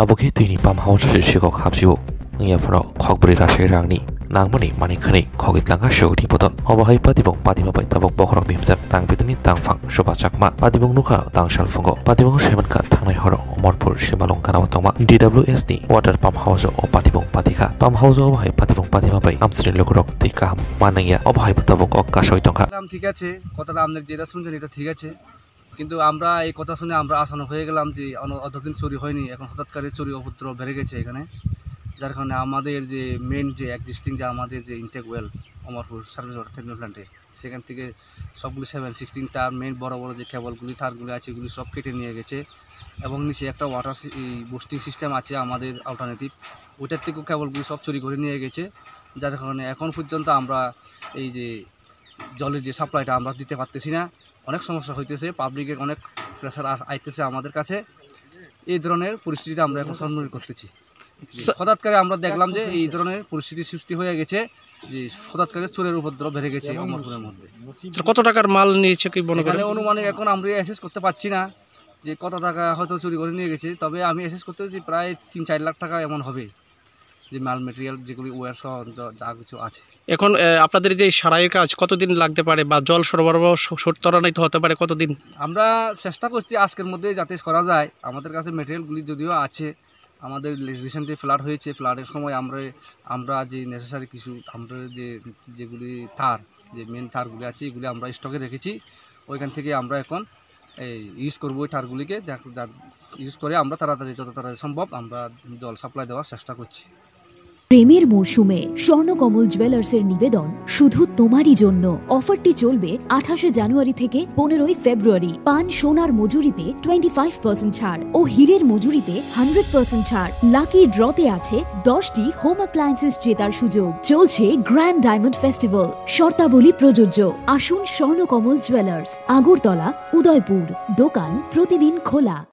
aboke tuini pam hausa shikok hapsibo ngia fro khokbri rashe rangni nangmani manikhani khogitlanga shogri bodon obahai patibong patima bai tabok bokrok bimjak tangpitani tangfang soba chakma patibong nuka tangshal fungo patibong seven ka thangnai horo omorpur simalong kanao tongma DWS ni water pump house o patibong patika pump house obahai patibong patima bai amsri lokrok tikam manangya obahai patabok okasoi tongka নাম ঠিক আছে কথাটা আপনার যেটা শুনছেন এটা ঠিক আছে কিন্তু আমরা এই কথা শুনে আমরা আশানো হয়ে গেলাম যে অতদিন চুরি হয়নি এখন হঠাৎ করে চুরি উপদ্রব বেড়ে গেছে এখানে যার কারণে আমাদের যে মেন যে এক্সিস্টিং যে আমাদের যে intake well Amarpur service water treatment প্ল্যান্টে সেখান থেকে সবগুলি 716 তার মেন বড় বড় যে কেবলগুলি তারগুলি আছে এগুলি সব কেটে নিয়ে গেছে এবং নিচে একটা ওয়াটার বুস্টিং সিস্টেম আছে আমাদের অল্টারনেটিভ ওইটার থেকেও কেবলগুলি সব চুরি করে নিয়ে গেছে যার কারণে এখন পর্যন্ত আমরা এই যে জলের যে সাপ্লাইটা আমরা দিতে পারতেছি না অনেক সমস্যা হইতেছে পাবলিকের অনেক প্রেসার আইতেছে আমাদের কাছে এই ধরনের পরিস্থিতিটা আমরা এখন সম্মুখীন করতেছি হঠাৎ করে আমরা দেখলাম যে এই ধরনের পরিস্থিতি সৃষ্টি হয়ে গেছে যে হঠাৎ করে চোরের উপদ্রব বেড়ে গেছে অমরপুরের মধ্যে কত টাকার মাল নিয়েছে কি মনে করেন অনুমানিক এখন আমরা অ্যাসেস করতে পারছি না যে কত টাকা হয়তো চুরি করে নিয়ে গেছে তবে আমি অ্যাসেস করতে পারছি প্রায় 3-4 লাখ টাকা এমন হবে যে মাল মেটেরিয়াল যেগুলি ওয়ার সহ যা কিছু আছে এখন আপনাদের যে সারাইয়ের কাজ কতদিন লাগতে পারে বা জল সরবরাহ ত্বরান্বিত হতে পারে কতদিন আমরা চেষ্টা করছি আজকের মধ্যে যাতে করা যায় আমাদের কাছে মেটেরিয়ালগুলি যদিও আছে আমাদের রিসেন্টলি ফ্লাড হয়েছে ফ্লাডের সময় আমরা যে নেসেসারি কিছু আমরা যেগুলি তার যে মেন তারগুলি আছে এগুলি আমরা স্টকে রেখেছি ওইখান থেকে আমরা এখন ইউজ করবো ওই তারগুলিকে যা ইউজ করে আমরা যত তাড়াতাড়ি সম্ভব আমরা জল সাপ্লাই দেওয়ার চেষ্টা করছি প্রেমের মরশুমে স্বর্ণকমল জুয়েলার্সের নিবেদন শুধু তোমারই জন্য অফারটি চলবে 28 জানুয়ারি থেকে 15 ফেব্রুয়ারি পান সোনার মজুরিতে 25% ছাড় ও হীরের মজুরিতে 100% ছাড় লাকি ড্রতে আছে 10টি হোম অ্যাপ্লায়েন্সেস জেতার সুযোগ চলছে গ্র্যান্ড ডায়মন্ড ফেস্টিভ্যাল শর্তাবলী প্রযোজ্য আসুন স্বর্ণকমল জুয়েলার্স আগরতলা উদয়পুর দোকান প্রতিদিন খোলা।